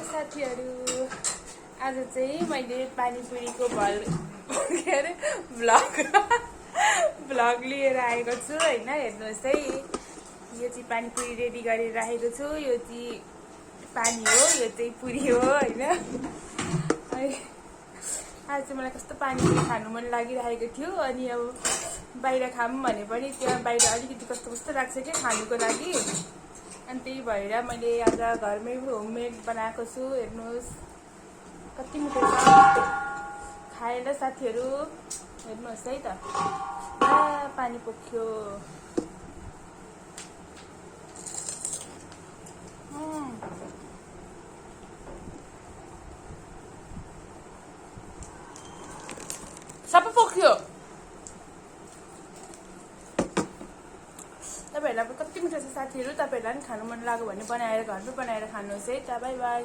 साथीहरू आज चाहिँ मैले पानीपुरीको के अरे भ्लग लिएर आएको छु हैन। हेर्नुहोस् है, यो चाहिँ पानीपुरी रेडी गरेर राखेको छु। यो चाहिँ पानी हो, यो चाहिँ पुरी हो हैन। आज चाहिँ मलाई कस्तो पानीपुरी खानु मन लागिरहेको थियो। अनि अब बाहिर खाऊँ भने पनि त्यहाँ बाहिर अलिकति कस्तो कस्तो लाग्छ क्या खानुको लागि। अनि त्यही भएर मैले आज घरमै होममेड बनाएको छु। हेर्नुहोस् कति मिठो छ, खाएर साथीहरू हेर्नुहोस् है त। पानी पोख्यो। सबै पोख्यो। तपाईहरुलाई कति मिठो छ साथीहरू। तपाईहरुलाई पनि खानु मन लाग्यो भने बनाएर घरमै बनाएर खानुहोस् है त। By by.